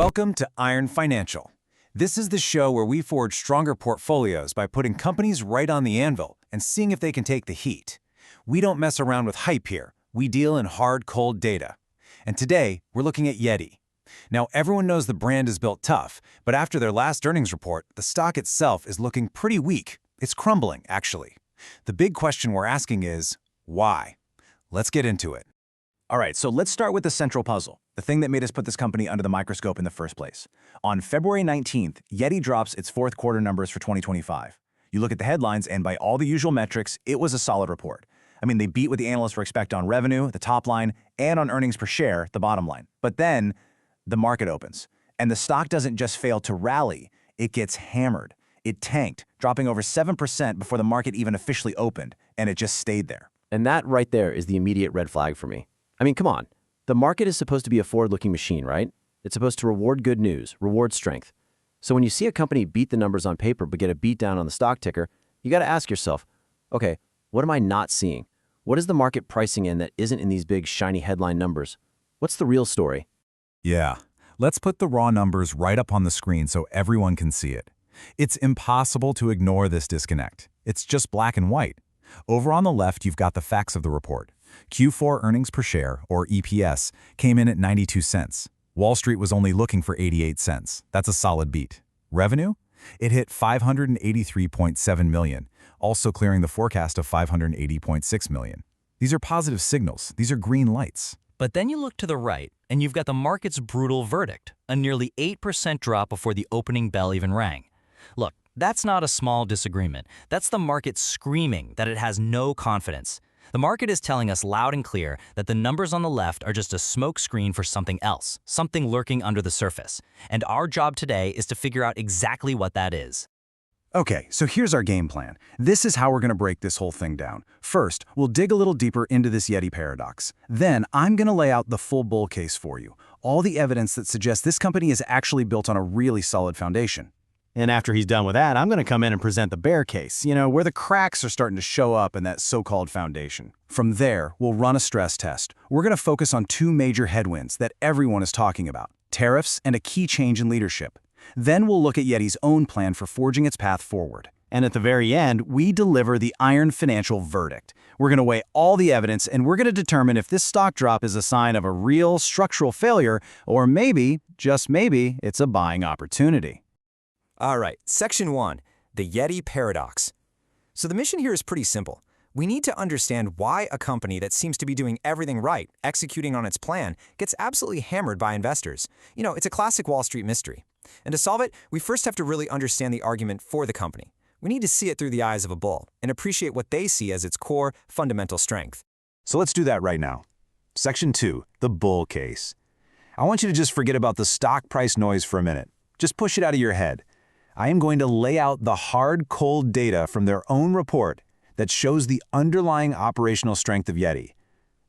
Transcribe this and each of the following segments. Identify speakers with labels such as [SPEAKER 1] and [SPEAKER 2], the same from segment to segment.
[SPEAKER 1] Welcome to Iron Financial. This is the show where we forge stronger portfolios by putting companies right on the anvil and seeing if they can take the heat. We don't mess around with hype here. We deal in hard, cold data. And today, we're looking at YETI. Now, everyone knows the brand is built tough, but after their last earnings report, the stock itself is looking pretty weak. It's crumbling, actually. The big question we're asking is, why? Let's get into it.
[SPEAKER 2] All right, so let's start with the central puzzle, the thing that made us put this company under the microscope in the first place. On February 19th, YETI drops its fourth quarter numbers for 2025. You look at the headlines, and by all the usual metrics, it was a solid report. I mean, they beat what the analysts were expecting on revenue, the top line, and on earnings per share, the bottom line. But then, the market opens, and the stock doesn't just fail to rally, it gets hammered. It tanked, dropping over 7% before the market even officially opened, and it just stayed there.
[SPEAKER 3] And that right there is the immediate red flag for me. I mean, come on. The market is supposed to be a forward-looking machine, right? It's supposed to reward good news, reward strength. So when you see a company beat the numbers on paper but get a beat down on the stock ticker, you got to ask yourself, okay, what am I not seeing? What is the market pricing in that isn't in these big, shiny headline numbers? What's the real story?
[SPEAKER 4] Yeah, let's put the raw numbers right up on the screen so everyone can see it. It's impossible to ignore this disconnect. It's just black and white. Over on the left, you've got the facts of the report. Q4 earnings per share, or EPS, came in at 92 cents. Wall Street was only looking for 88 cents. That's a solid beat. Revenue? It hit $583.7 million, also clearing the forecast of $580.6 million. These are positive signals. These are green lights.
[SPEAKER 5] But then you look to the right, and you've got the market's brutal verdict, a nearly 8% drop before the opening bell even rang. Look, that's not a small disagreement. That's the market screaming that it has no confidence. The market is telling us loud and clear that the numbers on the left are just a smokescreen for something else, something lurking under the surface. And our job today is to figure out exactly what that is.
[SPEAKER 2] Okay, so here's our game plan. This is how we're going to break this whole thing down. First, we'll dig a little deeper into this YETI paradox. Then, I'm going to lay out the full bull case for you, all the evidence that suggests this company is actually built on a really solid foundation. And after he's done with that, I'm going to come in and present the bear case, where the cracks are starting to show up in that so-called foundation. From there, we'll run a stress test. We're going to focus on two major headwinds that everyone is talking about, tariffs and a key change in leadership. Then we'll look at YETI's own plan for forging its path forward. And at the very end, we deliver the Iron Financial verdict. We're going to weigh all the evidence, and we're going to determine if this stock drop is a sign of a real structural failure, or maybe, just maybe, it's a buying opportunity.
[SPEAKER 6] All right, Section 1, the YETI paradox. So the mission here is pretty simple. We need to understand why a company that seems to be doing everything right, executing on its plan, gets absolutely hammered by investors. It's a classic Wall Street mystery. And to solve it, we first have to really understand the argument for the company. We need to see it through the eyes of a bull and appreciate what they see as its core, fundamental strength.
[SPEAKER 2] So let's do that right now. Section 2, the bull case. I want you to just forget about the stock price noise for a minute. Just push it out of your head. I am going to lay out the hard, cold data from their own report that shows the underlying operational strength of YETI.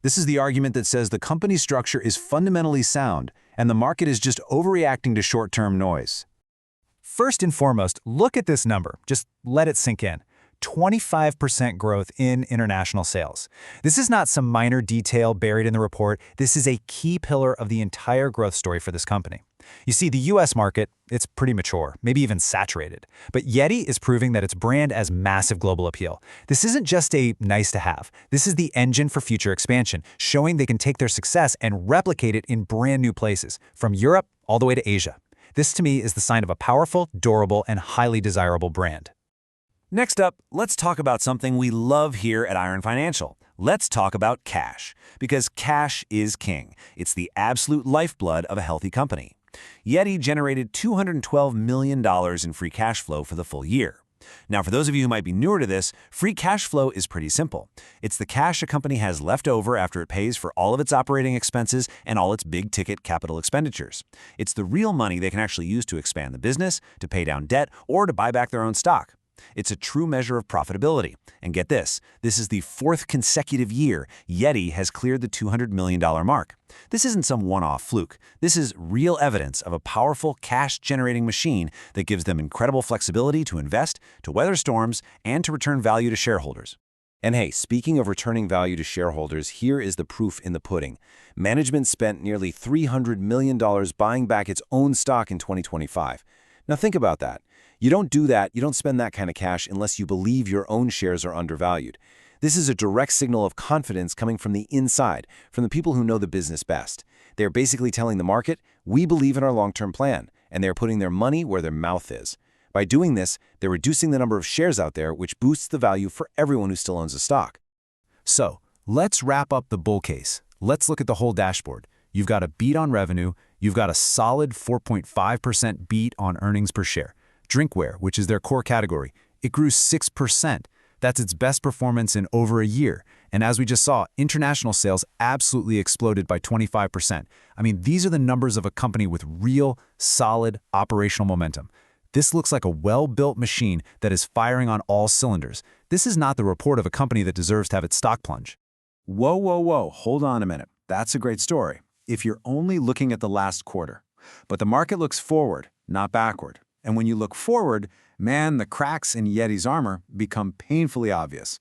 [SPEAKER 2] This is the argument that says the company's structure is fundamentally sound and the market is just overreacting to short-term noise.
[SPEAKER 1] First and foremost, look at this number. Just let it sink in. 25% growth in international sales. This is not some minor detail buried in the report. This is a key pillar of the entire growth story for this company. You see, the US market, it's pretty mature, maybe even saturated. But YETI is proving that its brand has massive global appeal. This isn't just a nice to have. This is the engine for future expansion, showing they can take their success and replicate it in brand new places, from Europe all the way to Asia. This, to me, is the sign of a powerful, durable, and highly desirable brand.
[SPEAKER 4] Next up, let's talk about something we love here at Iron Financial. Let's talk about cash, because cash is king. It's the absolute lifeblood of a healthy company. YETI generated $212 million in free cash flow for the full year. Now, for those of you who might be newer to this, free cash flow is pretty simple. It's the cash a company has left over after it pays for all of its operating expenses and all its big-ticket capital expenditures. It's the real money they can actually use to expand the business, to pay down debt, or to buy back their own stock. It's a true measure of profitability. And get this is the fourth consecutive year YETI has cleared the $200 million mark. This isn't some one-off fluke. This is real evidence of a powerful cash-generating machine that gives them incredible flexibility to invest, to weather storms, and to return value to shareholders. And hey, speaking of returning value to shareholders, here is the proof in the pudding. Management spent nearly $300 million buying back its own stock in 2025. Now think about that. You don't do that, you don't spend that kind of cash unless you believe your own shares are undervalued. This is a direct signal of confidence coming from the inside, from the people who know the business best. They're basically telling the market, we believe in our long-term plan, and they're putting their money where their mouth is. By doing this, they're reducing the number of shares out there, which boosts the value for everyone who still owns a stock.
[SPEAKER 2] So, let's wrap up the bull case. Let's look at the whole dashboard. You've got a beat on revenue, you've got a solid 4.5% beat on earnings per share. Drinkware, which is their core category, it grew 6%. That's its best performance in over a year. And as we just saw, international sales absolutely exploded by 25%. I mean, these are the numbers of a company with real, solid operational momentum. This looks like a well-built machine that is firing on all cylinders. This is not the report of a company that deserves to have its stock plunge.
[SPEAKER 1] Whoa, hold on a minute. That's a great story, if you're only looking at the last quarter. But the market looks forward, not backward. And when you look forward, man, the cracks in YETI's armor become painfully obvious.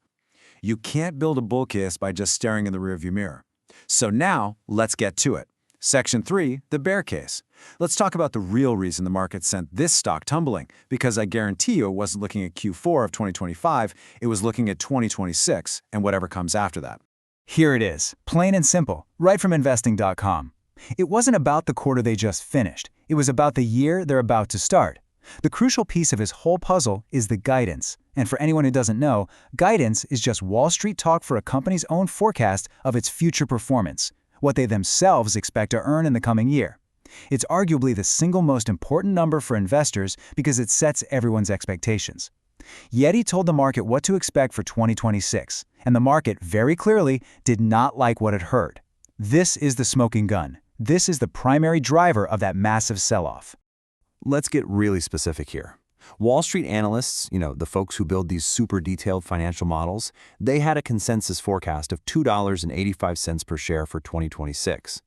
[SPEAKER 1] You can't build a bull case by just staring in the rearview mirror. So now, let's get to it. Section 3, the bear case. Let's talk about the real reason the market sent this stock tumbling, because I guarantee you it wasn't looking at Q4 of 2025, it was looking at 2026 and whatever comes after that. Here it is, plain and simple, right from investing.com. It wasn't about the quarter they just finished, it was about the year they're about to start. The crucial piece of his whole puzzle is the guidance. And for anyone who doesn't know, guidance is just Wall Street talk for a company's own forecast of its future performance, what they themselves expect to earn in the coming year. It's arguably the single most important number for investors because it sets everyone's expectations. YETI told the market what to expect for 2026, and the market very clearly did not like what it heard. This is the smoking gun. This is the primary driver of that massive sell-off.
[SPEAKER 2] Let's get really specific here. Wall Street analysts, the folks who build these super detailed financial models, they had a consensus forecast of $2.85 per share for 2026.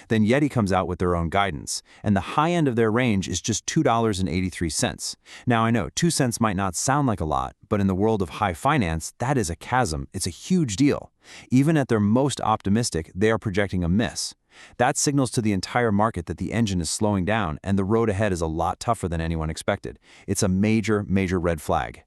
[SPEAKER 2] Then YETI comes out with their own guidance, and the high end of their range is just $2.83. Now I know 2 cents might not sound like a lot, but in the world of high finance, that is a chasm. It's a huge deal. Even at their most optimistic, they are projecting a miss. That signals to the entire market that the engine is slowing down and the road ahead is a lot tougher than anyone expected. It's a major, major red flag.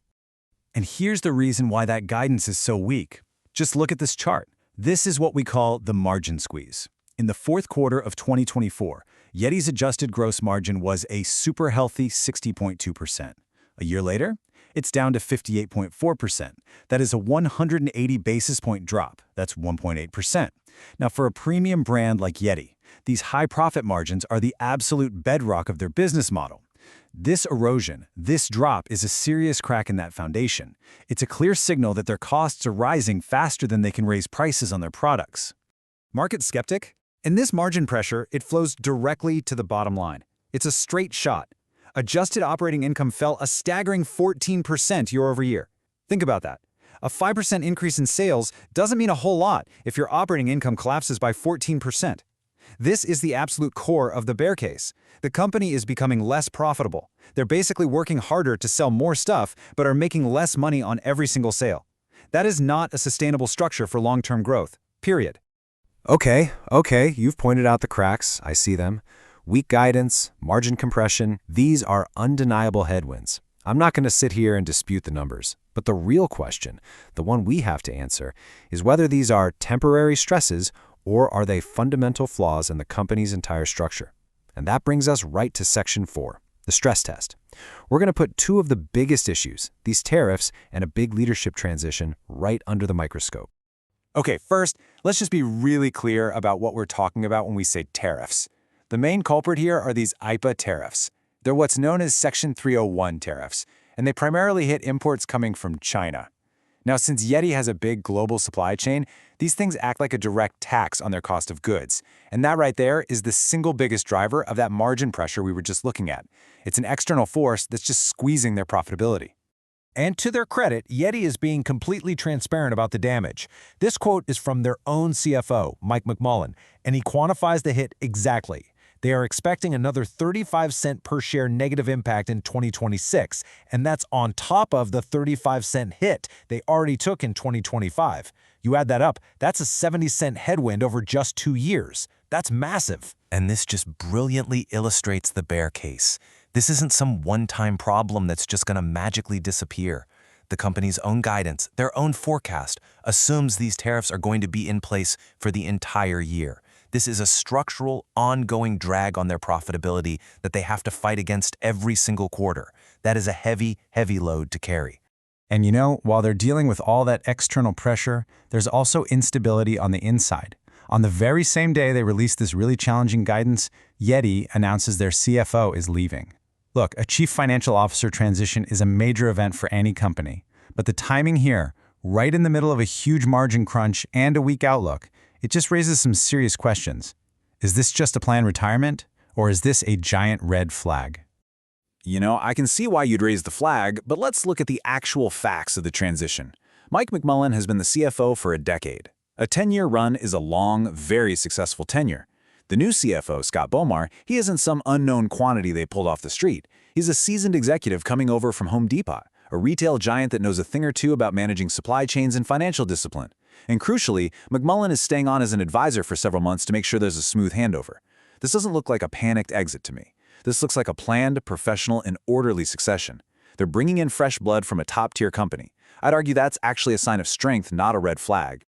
[SPEAKER 1] And here's the reason why that guidance is so weak. Just look at this chart. This is what we call the margin squeeze. In the fourth quarter of 2024, YETI's adjusted gross margin was a super healthy 60.2%. A year later, it's down to 58.4%. That is a 180 basis point drop. That's 1.8%. Now, for a premium brand like YETI, these high profit margins are the absolute bedrock of their business model. This erosion, this drop, is a serious crack in that foundation. It's a clear signal that their costs are rising faster than they can raise prices on their products. Market skeptic? In this margin pressure, it flows directly to the bottom line. It's a straight shot. Adjusted operating income fell a staggering 14% year over year. Think about that. A 5% increase in sales doesn't mean a whole lot if your operating income collapses by 14%. This is the absolute core of the bear case. The company is becoming less profitable. They're basically working harder to sell more stuff, but are making less money on every single sale. That is not a sustainable structure for long-term growth, period.
[SPEAKER 6] Okay, you've pointed out the cracks. I see them. Weak guidance, margin compression, these are undeniable headwinds. I'm not going to sit here and dispute the numbers, but the real question, the one we have to answer, is whether these are temporary stresses or are they fundamental flaws in the company's entire structure. And that brings us right to Section 4, the stress test. We're going to put two of the biggest issues, these tariffs and a big leadership transition, right under the microscope.
[SPEAKER 1] Okay, first, let's just be really clear about what we're talking about when we say tariffs. The main culprit here are these IEEPA tariffs. They're what's known as Section 301 tariffs, and they primarily hit imports coming from China. Now, since YETI has a big global supply chain, these things act like a direct tax on their cost of goods. And that right there is the single biggest driver of that margin pressure we were just looking at. It's an external force that's just squeezing their profitability. And to their credit, YETI is being completely transparent about the damage. This quote is from their own CFO, Mike McMullen, and he quantifies the hit exactly.
[SPEAKER 4] They are expecting another 35-cent per share negative impact in 2026, and that's on top of the 35-cent hit they already took in 2025. You add that up, that's a 70-cent headwind over just 2 years. That's massive.
[SPEAKER 7] And this just brilliantly illustrates the bear case. This isn't some one-time problem that's just going to magically disappear. The company's own guidance, their own forecast, assumes these tariffs are going to be in place for the entire year. This is a structural, ongoing drag on their profitability that they have to fight against every single quarter. That is a heavy, heavy load to carry.
[SPEAKER 2] And you know, while they're dealing with all that external pressure, there's also instability on the inside. On the very same day they released this really challenging guidance, YETI announces their CFO is leaving. Look, a chief financial officer transition is a major event for any company. But the timing here, right in the middle of a huge margin crunch and a weak outlook, it just raises some serious questions. Is this just a planned retirement, or is this a giant red flag?
[SPEAKER 1] You know, I can see why you'd raise the flag, but let's look at the actual facts of the transition. Mike McMullen has been the CFO for a decade. A 10-year run is a long, very successful tenure. The new CFO, Scott Bomar, he isn't some unknown quantity they pulled off the street. He's a seasoned executive coming over from Home Depot, a retail giant that knows a thing or two about managing supply chains and financial discipline. And crucially, McMullen is staying on as an advisor for several months to make sure there's a smooth handover. This doesn't look like a panicked exit to me. This looks like a planned, professional, and orderly succession. They're bringing in fresh blood from a top-tier company. I'd argue that's actually a sign of strength, not a red flag.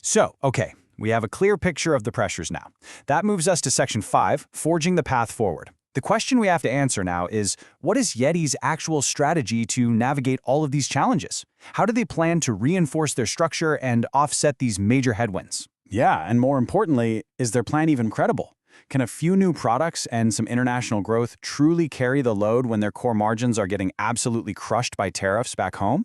[SPEAKER 2] So, okay, we have a clear picture of the pressures now. That moves us to Section 5, Forging the Path Forward. The question we have to answer now is, what is YETI's actual strategy to navigate all of these challenges? How do they plan to reinforce their structure and offset these major headwinds? Yeah, and more importantly, is their plan even credible? Can a few new products and some international growth truly carry the load when their core margins are getting absolutely crushed by tariffs back home?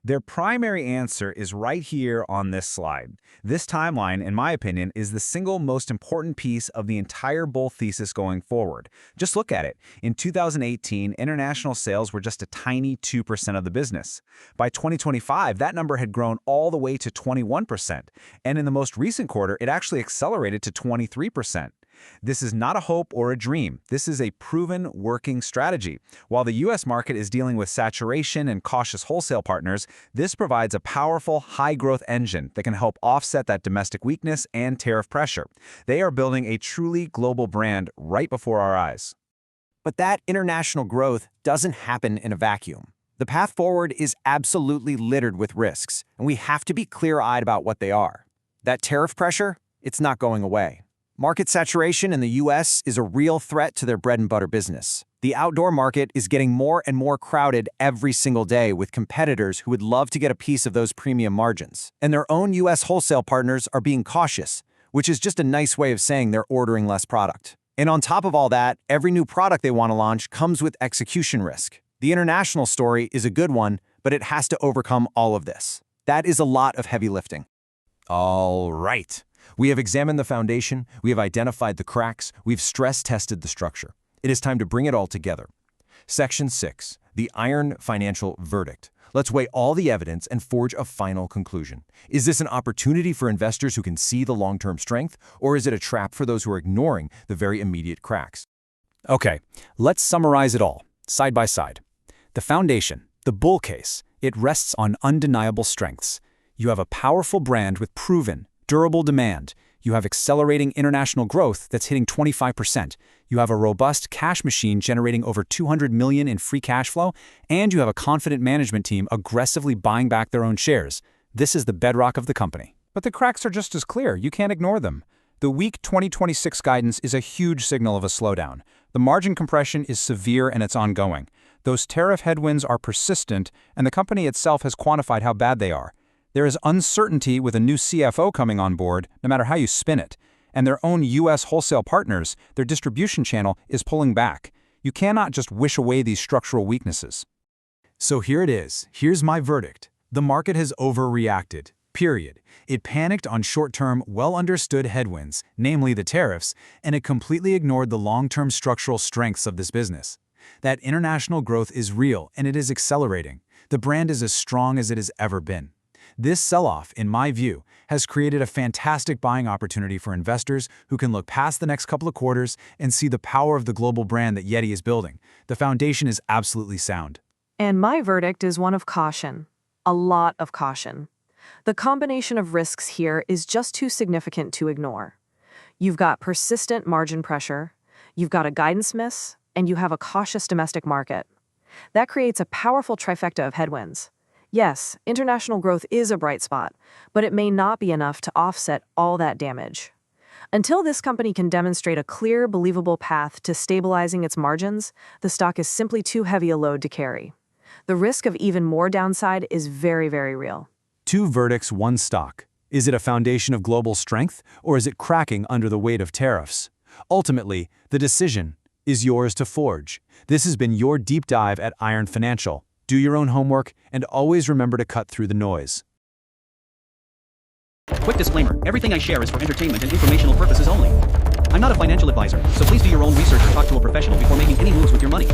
[SPEAKER 1] Their primary answer is right here on this slide. This timeline, in my opinion, is the single most important piece of the entire bull thesis going forward. Just look at it. In 2018, international sales were just a tiny 2% of the business. By 2025, that number had grown all the way to 21%. And in the most recent quarter, it actually accelerated to 23%. This is not a hope or a dream. This is a proven working strategy. While the U.S. market is dealing with saturation and cautious wholesale partners, this provides a powerful, high-growth engine that can help offset that domestic weakness and tariff pressure. They are building a truly global brand right before our eyes.
[SPEAKER 6] But that international growth doesn't happen in a vacuum. The path forward is absolutely littered with risks, and we have to be clear-eyed about what they are. That tariff pressure, it's not going away. Market saturation in the U.S. is a real threat to their bread-and-butter business. The outdoor market is getting more and more crowded every single day with competitors who would love to get a piece of those premium margins. And their own U.S. wholesale partners are being cautious, which is just a nice way of saying they're ordering less product. And on top of all that, every new product they want to launch comes with execution risk. The international story is a good one, but it has to overcome all of this. That is a lot of heavy lifting.
[SPEAKER 7] All right. We have examined the foundation, we have identified the cracks, we've stress-tested the structure. It is time to bring it all together. Section 6, the iron financial verdict. Let's weigh all the evidence and forge a final conclusion. Is this an opportunity for investors who can see the long-term strength, or is it a trap for those who are ignoring the very immediate cracks?
[SPEAKER 2] Okay, let's summarize it all, side by side. The foundation, the bull case, it rests on undeniable strengths. You have a powerful brand with proven, durable demand. You have accelerating international growth that's hitting 25%. You have a robust cash machine generating over $200 million in free cash flow, and you have a confident management team aggressively buying back their own shares. This is the bedrock of the company. But the cracks are just as clear. You can't ignore them. The weak 2026 guidance is a huge signal of a slowdown. The margin compression is severe and it's ongoing. Those tariff headwinds are persistent, and the company itself has quantified how bad they are. There is uncertainty with a new CFO coming on board, no matter how you spin it. And their own U.S. wholesale partners, their distribution channel, is pulling back. You cannot just wish away these structural weaknesses.
[SPEAKER 1] So here it is. Here's my verdict. The market has overreacted. Period. It panicked on short-term, well-understood headwinds, namely the tariffs, and it completely ignored the long-term structural strengths of this business. That international growth is real, and it is accelerating. The brand is as strong as it has ever been.
[SPEAKER 2] This sell-off, in my view, has created a fantastic buying opportunity for investors who can look past the next couple of quarters and see the power of the global brand that YETI is building. The foundation is absolutely sound.
[SPEAKER 8] And my verdict is one of caution. A lot of caution. The combination of risks here is just too significant to ignore. You've got persistent margin pressure, you've got a guidance miss, and you have a cautious domestic market. That creates a powerful trifecta of headwinds. Yes, international growth is a bright spot, but it may not be enough to offset all that damage. Until this company can demonstrate a clear, believable path to stabilizing its margins, the stock is simply too heavy a load to carry. The risk of even more downside is very, very real.
[SPEAKER 2] 2 verdicts, 1 stock. Is it a foundation of global strength, or is it cracking under the weight of tariffs? Ultimately, the decision is yours to forge. This has been your deep dive at Iron Financial. Do your own homework, and always remember to cut through the noise.
[SPEAKER 9] Quick disclaimer, everything I share is for entertainment and informational purposes only. I'm not a financial advisor, so please do your own research or talk to a professional before making any moves with your money.